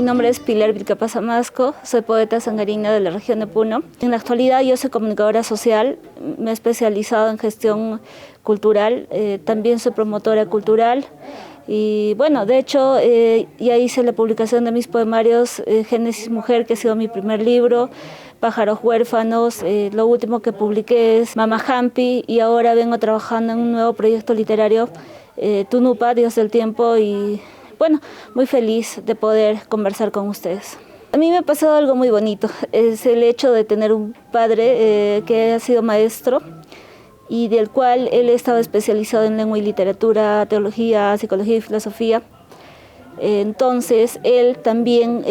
nombre es Pilar Vilcapaz Amasco, soy poeta sangarina de la región de Puno. En la actualidad yo soy comunicadora social, me he especializado en gestión cultural, también soy promotora cultural y bueno, de hecho ya hice la publicación de mis poemarios Génesis Mujer, que ha sido mi primer libro, Pájaros Huérfanos, lo último que publiqué es Mama Hampi y ahora vengo trabajando en un nuevo proyecto literario, Tunupa, Dios del Tiempo, y bueno, muy feliz de poder conversar con ustedes. A mí me ha pasado algo muy bonito, es el hecho de tener un padre que ha sido maestro y del cual él estaba especializado en lengua y literatura, teología, psicología y filosofía. Entonces, él también,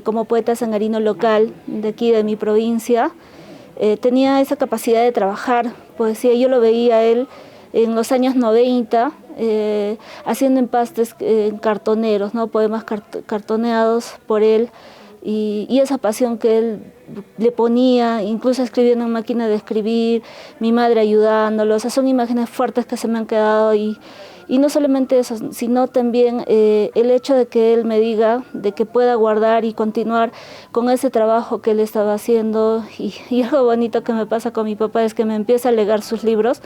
como poeta sangarino local de aquí de mi provincia, tenía esa capacidad de trabajar poesía. Yo lo veía a él en los años 90, haciendo empastes cartoneros, ¿no? Poemas cartoneados por él, y esa pasión que él le ponía, incluso escribiendo en máquina de escribir, mi madre ayudándolo. O sea, son imágenes fuertes que se me han quedado y no solamente eso, sino también el hecho de que él me diga de que pueda guardar y continuar con ese trabajo que él estaba haciendo. Y algo bonito que me pasa con mi papá es que me empieza a legar sus libros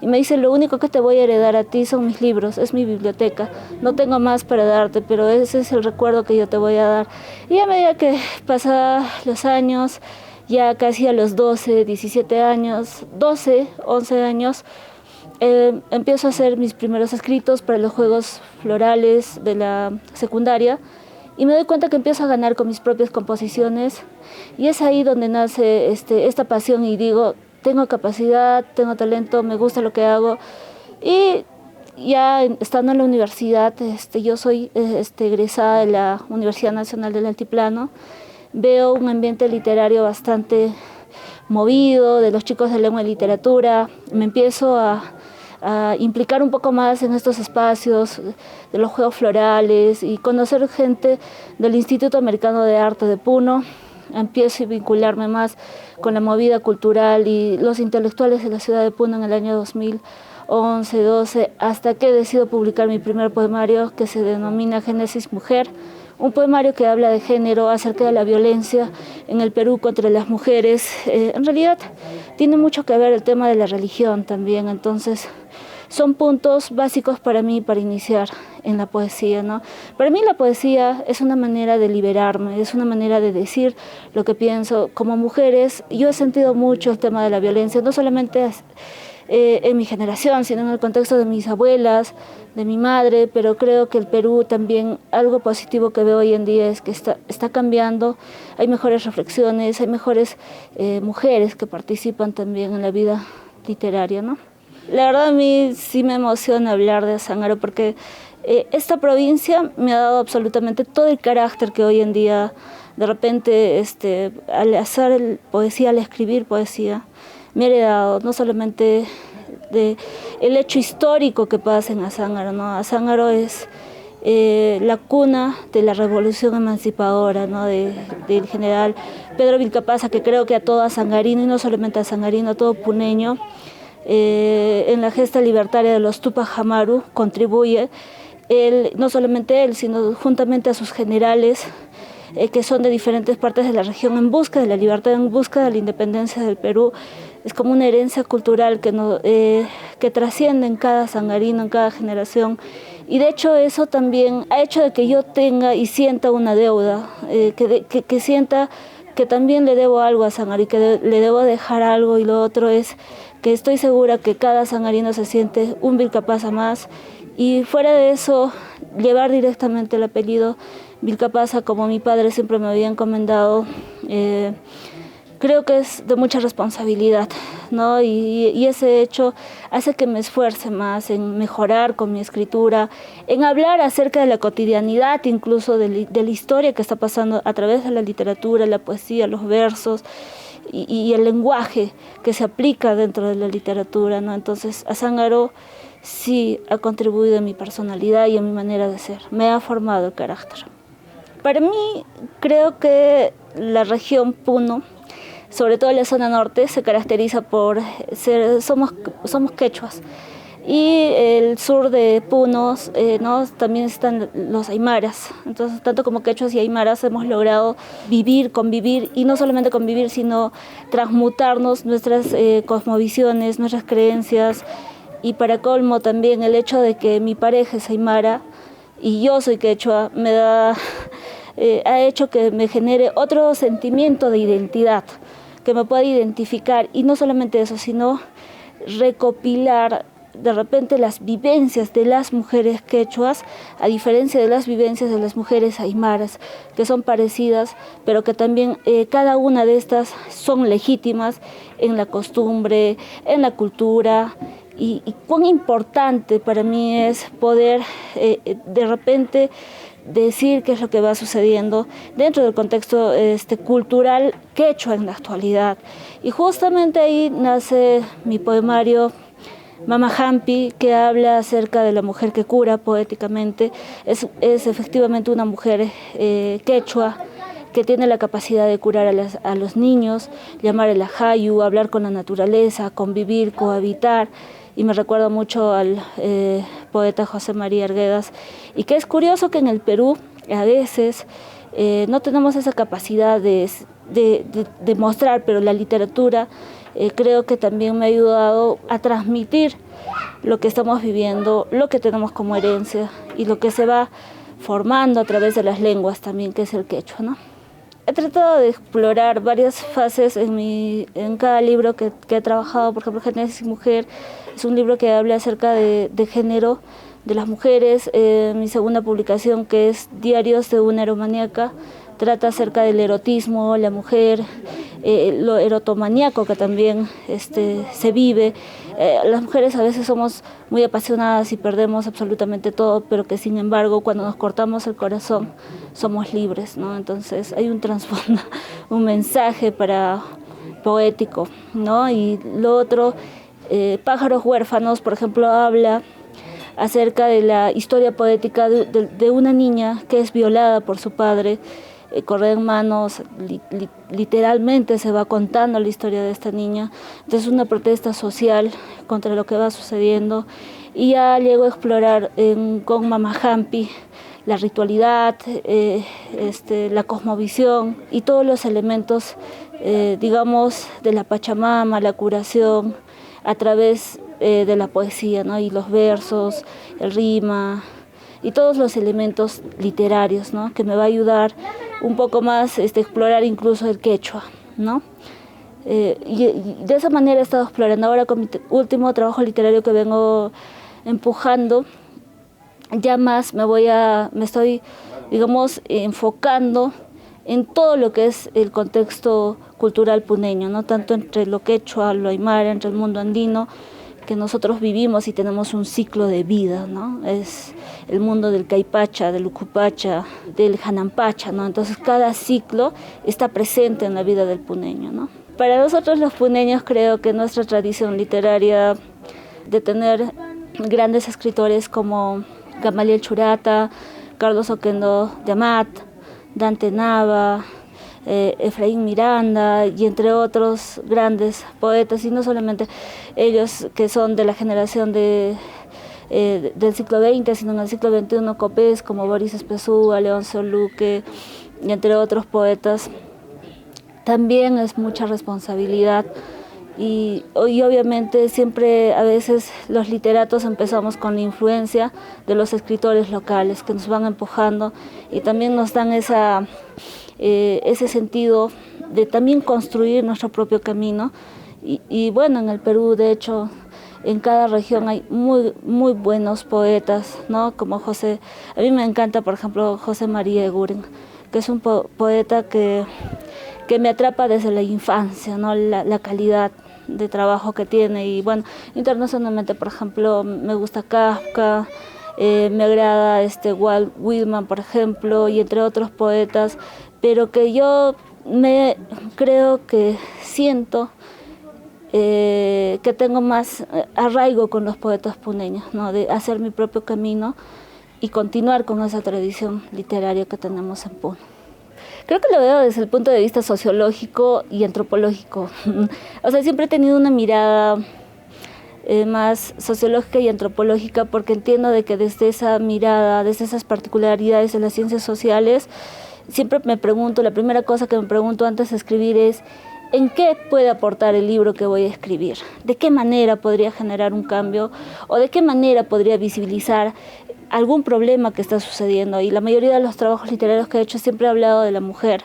y me dice: lo único que te voy a heredar a ti son mis libros, es mi biblioteca, no tengo más para darte, pero ese es el recuerdo que yo te voy a dar. Y a medida que pasaban los años, ya casi a los 12, 17 años, 12, 11 años, empiezo a hacer mis primeros escritos para los juegos florales de la secundaria y me doy cuenta que empiezo a ganar con mis propias composiciones, y es ahí donde nace esta pasión y digo: tengo capacidad, tengo talento, me gusta lo que hago. Y ya estando en la universidad, yo soy egresada de la Universidad Nacional del Altiplano, veo un ambiente literario bastante movido, de los chicos de lengua y literatura, me empiezo a implicar un poco más en estos espacios de los juegos florales y conocer gente del Instituto Americano de Arte de Puno. Empiezo a vincularme más con la movida cultural y los intelectuales de la ciudad de Puno en el año 2011, 12, hasta que decido publicar mi primer poemario, que se denomina Génesis Mujer, un poemario que habla de género, acerca de la violencia en el Perú contra las mujeres. En realidad tiene mucho que ver el tema de la religión también, entonces son puntos básicos para mí para iniciar en la poesía, ¿no? Para mí la poesía es una manera de liberarme, es una manera de decir lo que pienso. Como mujeres, yo he sentido mucho el tema de la violencia, no solamente en mi generación, sino en el contexto de mis abuelas, de mi madre, pero creo que el Perú también, algo positivo que veo hoy en día es que está cambiando, hay mejores reflexiones, hay mejores mujeres que participan también en la vida literaria, ¿no? La verdad a mí sí me emociona hablar de Azángaro porque esta provincia me ha dado absolutamente todo el carácter que hoy en día, de repente, al hacer poesía, al escribir poesía, me ha heredado, no solamente el hecho histórico que pasa en Azángaro, ¿no? Azángaro es la cuna de la revolución emancipadora, ¿no? del general Pedro Vilcapaz, que creo que a todo azangarino, y no solamente a azangarino, a todo puneño, en la gesta libertaria de los Tupac Amaru contribuye, no solamente él, sino juntamente a sus generales, que son de diferentes partes de la región, en busca de la libertad, en busca de la independencia del Perú. Es como una herencia cultural que trasciende en cada sangarino, en cada generación. Y de hecho eso también ha hecho de que yo tenga y sienta una deuda, que sienta que también le debo algo a Azángaro y que le debo dejar algo. Y lo otro es que estoy segura que cada sangarino se siente un Vilcapaz más, y fuera de eso, llevar directamente el apellido Vilcapaz, como mi padre siempre me había encomendado, creo que es de mucha responsabilidad, ¿no? Y ese hecho hace que me esfuerce más en mejorar con mi escritura, en hablar acerca de la cotidianidad, incluso de la historia que está pasando a través de la literatura, la poesía, los versos y el lenguaje que se aplica dentro de la literatura, ¿no? Entonces, Azángaro sí ha contribuido a mi personalidad y a mi manera de ser, me ha formado el carácter. Para mí, creo que la región Puno, sobre todo la zona norte, se caracteriza por somos quechuas. y el sur de Puno, ¿no? También están los aymaras. Entonces, tanto como quechuas y aymaras hemos logrado vivir, convivir, y no solamente convivir, sino transmutarnos nuestras cosmovisiones, nuestras creencias, y para colmo también el hecho de que mi pareja es aymara y yo soy quechua ha hecho que me genere otro sentimiento de identidad, que me pueda identificar, y no solamente eso, sino recopilar de repente las vivencias de las mujeres quechuas, a diferencia de las vivencias de las mujeres aymaras, que son parecidas, pero que también cada una de estas son legítimas en la costumbre, en la cultura, y cuán importante para mí es poder de repente decir qué es lo que va sucediendo dentro del contexto cultural quechua en la actualidad. Y justamente ahí nace mi poemario Mama Hampi, que habla acerca de la mujer que cura poéticamente. Es efectivamente una mujer quechua que tiene la capacidad de curar a los niños, llamar el ajayu, hablar con la naturaleza, convivir, cohabitar. Y me recuerdo mucho al poeta José María Arguedas. Y que es curioso que en el Perú a veces no tenemos esa capacidad de mostrar, pero la literatura creo que también me ha ayudado a transmitir lo que estamos viviendo, lo que tenemos como herencia y lo que se va formando a través de las lenguas también, que es el quechua, ¿no? He tratado de explorar varias fases en cada libro que he trabajado. Por ejemplo, Génesis y Mujer es un libro que habla acerca de género, de las mujeres. Mi segunda publicación, que es Diarios de una eromaníaca, trata acerca del erotismo, la mujer, lo erotomaníaco que también se vive. Las mujeres a veces somos muy apasionadas y perdemos absolutamente todo, pero que sin embargo cuando nos cortamos el corazón somos libres, ¿no? Entonces hay un trasfondo, un mensaje poético, ¿no? Y lo otro, Pájaros huérfanos, por ejemplo, habla acerca de la historia poética de una niña que es violada por su padre. Corre en manos, literalmente se va contando la historia de esta niña. Entonces, una protesta social contra lo que va sucediendo. Y ya llego a explorar con Mama Hampi la ritualidad, la cosmovisión y todos los elementos, digamos, de la Pachamama, la curación, a través de la poesía, ¿no? Y los versos, el rima y todos los elementos literarios, ¿no? Que me va a ayudar un poco más explorar incluso el quechua, ¿no? Y de esa manera he estado explorando. Ahora con mi último trabajo literario que vengo empujando, ya más me estoy, digamos, enfocando en todo lo que es el contexto cultural puneño, ¿no? Tanto entre lo quechua, lo aymara, entre el mundo andino, que nosotros vivimos y tenemos un ciclo de vida, ¿no? Es el mundo del caipacha, del ucupacha, del janampacha, ¿no? Entonces cada ciclo está presente en la vida del puneño, ¿no? Para nosotros los puneños creo que nuestra tradición literaria de tener grandes escritores como Gamaliel Churata, Carlos Oquendo de Amat, Dante Nava, Efraín Miranda y entre otros grandes poetas, y no solamente ellos que son de la generación del siglo XX, sino en el siglo XXI, copés como Boris Espezúa, Leoncio Luque y entre otros poetas. También es mucha responsabilidad y obviamente siempre a veces los literatos empezamos con la influencia de los escritores locales que nos van empujando y también nos dan ese sentido de también construir nuestro propio camino. Y bueno, en el Perú, de hecho, en cada región hay muy, muy buenos poetas, ¿no? Como a mí me encanta, por ejemplo, José María Eguren, que es un poeta que me atrapa desde la infancia, ¿no? La calidad de trabajo que tiene. Y bueno, internacionalmente, por ejemplo, me gusta Kafka, me agrada Walt Whitman, por ejemplo, y entre otros poetas, pero que yo creo que siento que tengo más arraigo con los poetas puneños, ¿no? De hacer mi propio camino y continuar con esa tradición literaria que tenemos en Puno. Creo que lo veo desde el punto de vista sociológico y antropológico. O sea, siempre he tenido una mirada más sociológica y antropológica, porque entiendo de que desde esa mirada, desde esas particularidades de las ciencias sociales, siempre me pregunto, la primera cosa que me pregunto antes de escribir es, ¿en qué puede aportar el libro que voy a escribir? ¿De qué manera podría generar un cambio? ¿O de qué manera podría visibilizar algún problema que está sucediendo? Y la mayoría de los trabajos literarios que he hecho siempre he hablado de la mujer.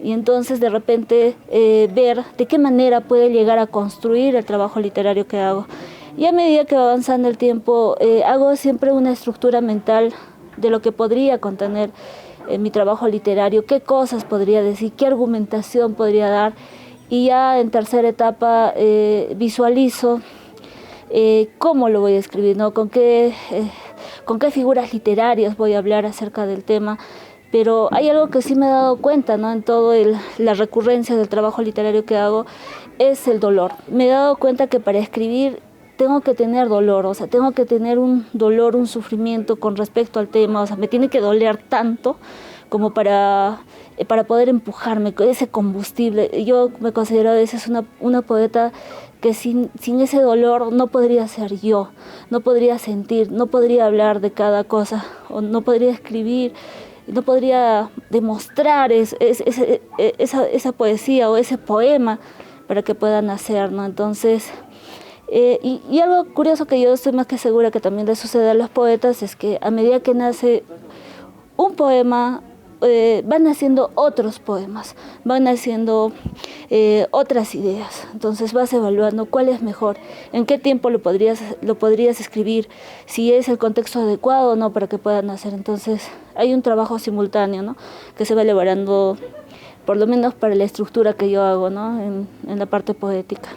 Y entonces de repente ver de qué manera puede llegar a construir el trabajo literario que hago. Y a medida que va avanzando el tiempo, hago siempre una estructura mental de lo que podría contener mi trabajo literario, qué cosas podría decir, qué argumentación podría dar. Y ya en tercera etapa visualizo cómo lo voy a escribir, ¿no? Con qué figuras literarias voy a hablar acerca del tema. Pero hay algo que sí me he dado cuenta, ¿no? En todo la recurrencia del trabajo literario que hago, es el dolor. Me he dado cuenta que para escribir tengo que tener dolor, o sea, tengo que tener un dolor, un sufrimiento con respecto al tema, o sea, me tiene que doler tanto como para poder empujarme, ese combustible. Yo me considero a veces una poeta que sin ese dolor no podría ser yo, no podría sentir, no podría hablar de cada cosa, o no podría escribir, no podría demostrar esa poesía o ese poema para que pueda nacer, ¿no? Entonces, y algo curioso que yo estoy más que segura que también le sucede a los poetas es que a medida que nace un poema, van naciendo otros poemas, van naciendo otras ideas. Entonces vas evaluando cuál es mejor, en qué tiempo lo podrías escribir, si es el contexto adecuado o no para que puedan nacer. Entonces hay un trabajo simultáneo, ¿no? Que se va elaborando, por lo menos para la estructura que yo hago, ¿no? en la parte poética.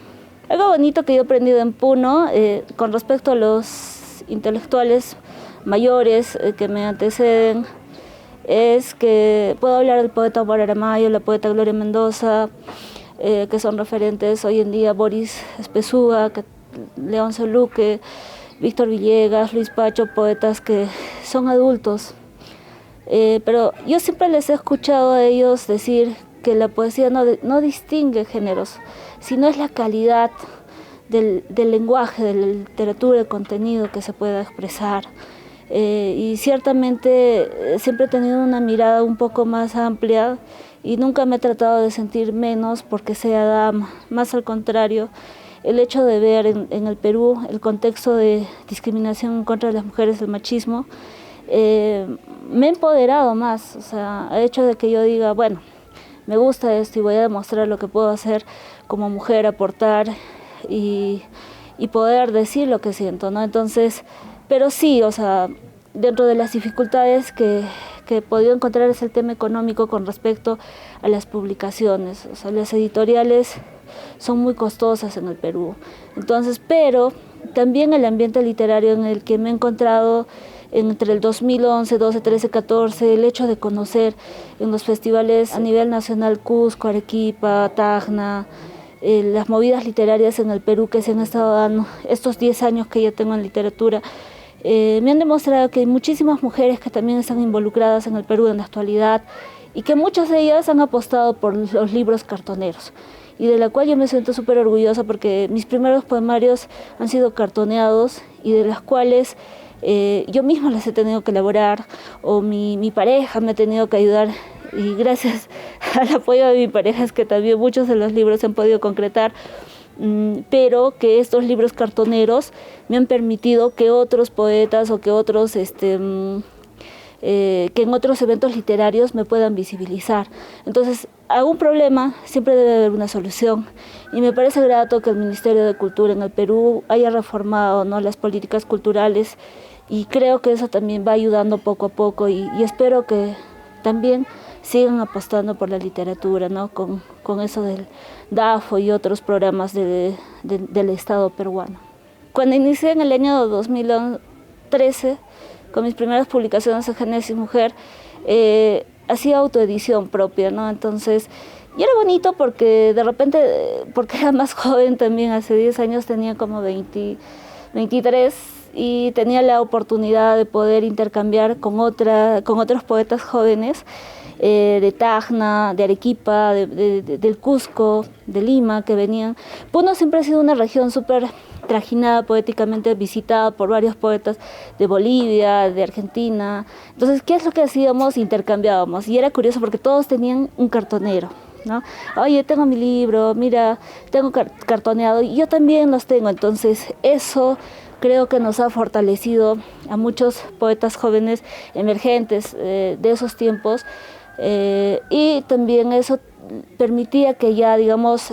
Algo bonito que yo he aprendido en Puno con respecto a los intelectuales mayores que me anteceden, es que puedo hablar del poeta Omar Aramayo, la poeta Gloria Mendoza, que son referentes hoy en día, Boris Espezúa, Leoncio Luque, Víctor Villegas, Luis Pacho, poetas que son adultos. Pero yo siempre les he escuchado a ellos decir que la poesía no distingue géneros, sino es la calidad del lenguaje, de la literatura, el contenido que se pueda expresar. Y ciertamente siempre he tenido una mirada un poco más amplia y nunca me he tratado de sentir menos porque sea dama, más al contrario. El hecho de ver en el Perú el contexto de discriminación contra las mujeres, el machismo, me ha empoderado más, o sea, el hecho de que yo diga, bueno, me gusta esto y voy a demostrar lo que puedo hacer como mujer, aportar y poder decir lo que siento, ¿no? Entonces, pero sí, o sea, dentro de las dificultades que he podido encontrar es el tema económico con respecto a las publicaciones. O sea, las editoriales son muy costosas en el Perú. Entonces, pero también el ambiente literario en el que me he encontrado entre el 2011, 12, 13, 14, el hecho de conocer en los festivales a nivel nacional Cusco, Arequipa, Tacna, las movidas literarias en el Perú que se han estado dando estos 10 años que ya tengo en literatura, me han demostrado que hay muchísimas mujeres que también están involucradas en el Perú en la actualidad y que muchas de ellas han apostado por los libros cartoneros, y de la cual yo me siento súper orgullosa porque mis primeros poemarios han sido cartoneados y de las cuales yo misma las he tenido que elaborar, o mi pareja me ha tenido que ayudar, y gracias al apoyo de mi pareja es que también muchos de los libros se han podido concretar, pero que estos libros cartoneros me han permitido que otros poetas o que otros que en otros eventos literarios me puedan visibilizar. Entonces, a un problema siempre debe haber una solución, y me parece grato que el Ministerio de Cultura en el Perú haya reformado, ¿no?, las políticas culturales, y creo que eso también va ayudando poco a poco, y espero que también sigan apostando por la literatura, ¿no?, con eso del DAFO y otros programas del Estado peruano. Cuando inicié en el año 2013, con mis primeras publicaciones en Génesis Mujer, hacía autoedición propia, ¿no? Entonces, y era bonito porque de repente, porque era más joven también, hace 10 años tenía como 23, y tenía la oportunidad de poder intercambiar con otros poetas jóvenes de Tacna, de Arequipa, del Cusco, de Lima, que venían. Puno siempre ha sido una región súper trajinada poéticamente, visitada por varios poetas de Bolivia, de Argentina. Entonces, ¿qué es lo que hacíamos? Intercambiábamos. Y era curioso porque todos tenían un cartonero, ¿no? Oye, tengo mi libro, mira, tengo cartoneado, y yo también los tengo. Entonces, eso creo que nos ha fortalecido a muchos poetas jóvenes emergentes de esos tiempos, y también eso permitía que ya, digamos,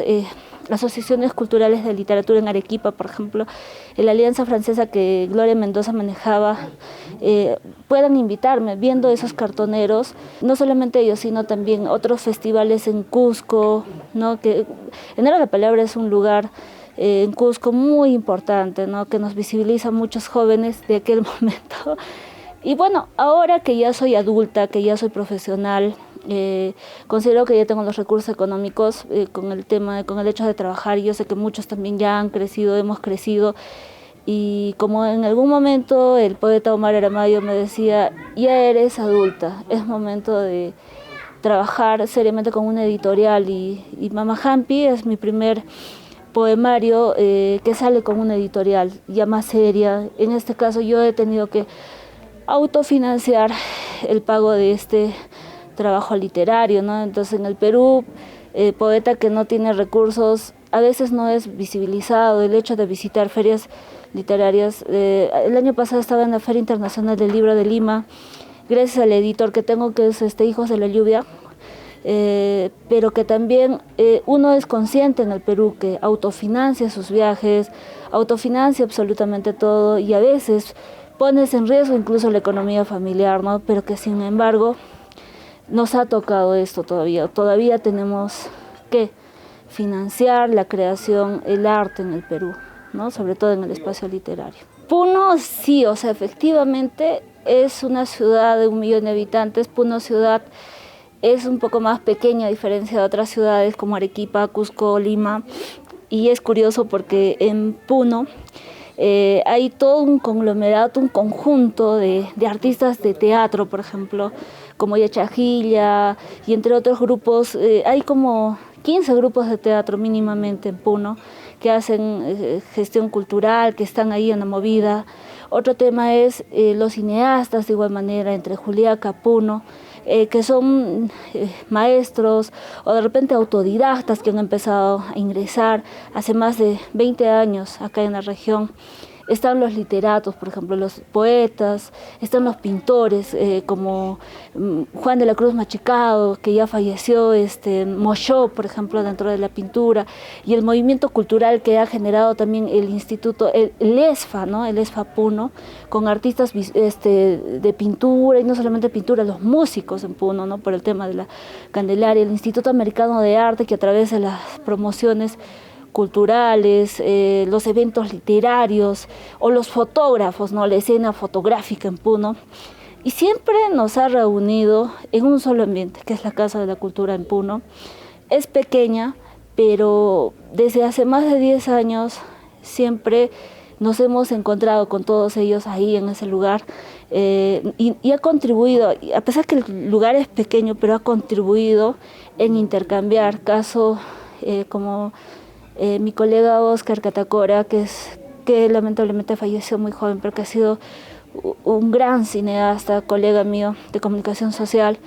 asociaciones culturales de literatura en Arequipa, por ejemplo, en la alianza francesa que Gloria Mendoza manejaba, puedan invitarme, viendo esos cartoneros, no solamente ellos, sino también otros festivales en Cusco, ¿no? Que en Era la Palabra es un lugar en Cusco muy importante, ¿no? Que nos visibiliza a muchos jóvenes de aquel momento. Y bueno, ahora que ya soy adulta, que ya soy profesional, considero que ya tengo los recursos económicos con el hecho de trabajar. Yo sé que muchos también ya han crecido, hemos crecido, y como en algún momento el poeta Omar Aramayo me decía, ya eres adulta, es momento de trabajar seriamente con una editorial, y Mama Hampi es mi primer poemario que sale con una editorial ya más seria. En este caso yo he tenido que autofinanciar el pago de este trabajo literario, ¿no? Entonces, en el Perú, poeta que no tiene recursos a veces no es visibilizado. El hecho de visitar ferias literarias, el año pasado estaba en la Feria Internacional del Libro de Lima, gracias al editor que tengo, que es Hijos de la Lluvia, pero que también uno es consciente en el Perú que autofinancia sus viajes, autofinancia absolutamente todo, y a veces pones en riesgo incluso la economía familiar, ¿no? Pero que sin embargo nos ha tocado esto todavía tenemos que financiar la creación, el arte en el Perú, ¿no? Sobre todo en el espacio literario. Puno sí, o sea, efectivamente es una ciudad de 1 millón de habitantes. Puno ciudad es un poco más pequeña a diferencia de otras ciudades como Arequipa, Cusco, Lima, y es curioso porque en Puno hay todo un conglomerado, un conjunto de artistas de teatro, por ejemplo, como Yachajilla, y entre otros grupos. Hay como 15 grupos de teatro mínimamente en Puno que hacen gestión cultural, que están ahí en la movida. Otro tema es los cineastas, de igual manera, entre Juliaca, Puno, que son maestros o de repente autodidactas que han empezado a ingresar hace más de 20 años acá en la región. Están los literatos, por ejemplo, los poetas, están los pintores como Juan de la Cruz Machicado, que ya falleció, Moshó, por ejemplo, dentro de la pintura, y el movimiento cultural que ha generado también el instituto, el ESFA, ¿no? El ESFA Puno, con artistas de pintura, y no solamente pintura, los músicos en Puno, ¿no? Por el tema de la Candelaria, el Instituto Americano de Arte, que a través de las promociones culturales, los eventos literarios, o los fotógrafos, ¿no? La escena fotográfica en Puno, y siempre nos ha reunido en un solo ambiente, que es la Casa de la Cultura en Puno. Es pequeña, pero desde hace más de 10 años siempre nos hemos encontrado con todos ellos ahí en ese lugar, y ha contribuido, a pesar que el lugar es pequeño, pero ha contribuido en intercambiar caso como mi colega Oscar Catacora, que lamentablemente falleció muy joven, pero que ha sido un gran cineasta, colega mío de comunicación social,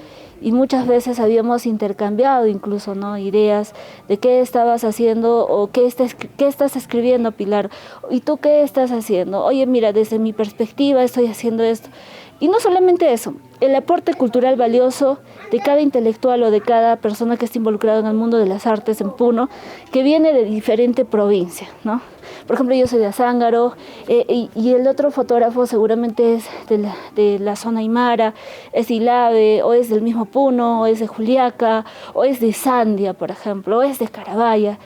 y muchas veces habíamos intercambiado incluso, ¿no? Ideas de qué estabas haciendo, o qué estás escribiendo, Pilar, y tú qué estás haciendo. Oye, mira, desde mi perspectiva estoy haciendo esto. Y no solamente eso, el aporte cultural valioso de cada intelectual o de cada persona que está involucrada en el mundo de las artes en Puno, que viene de diferente provincia, ¿no? Por ejemplo, yo soy de Azángaro, y el otro fotógrafo seguramente es de la zona Aymara, es de Ilave, o es del mismo Puno, o es de Juliaca, o es de Sandia, por ejemplo, o es de Carabaya.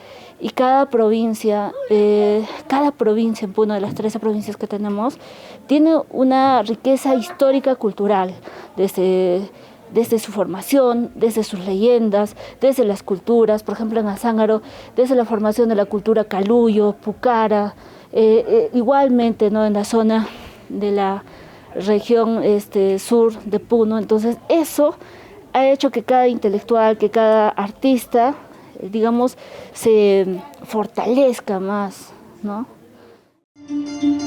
Y cada provincia en Puno, de las 13 provincias que tenemos, tiene una riqueza histórica cultural, desde su formación, desde sus leyendas, desde las culturas. Por ejemplo, en Azángaro, desde la formación de la cultura Caluyo, Pucara, igualmente, ¿no? En la zona de la región sur de Puno. Entonces, eso ha hecho que cada intelectual, que cada artista, digamos, se fortalezca más, ¿no? Música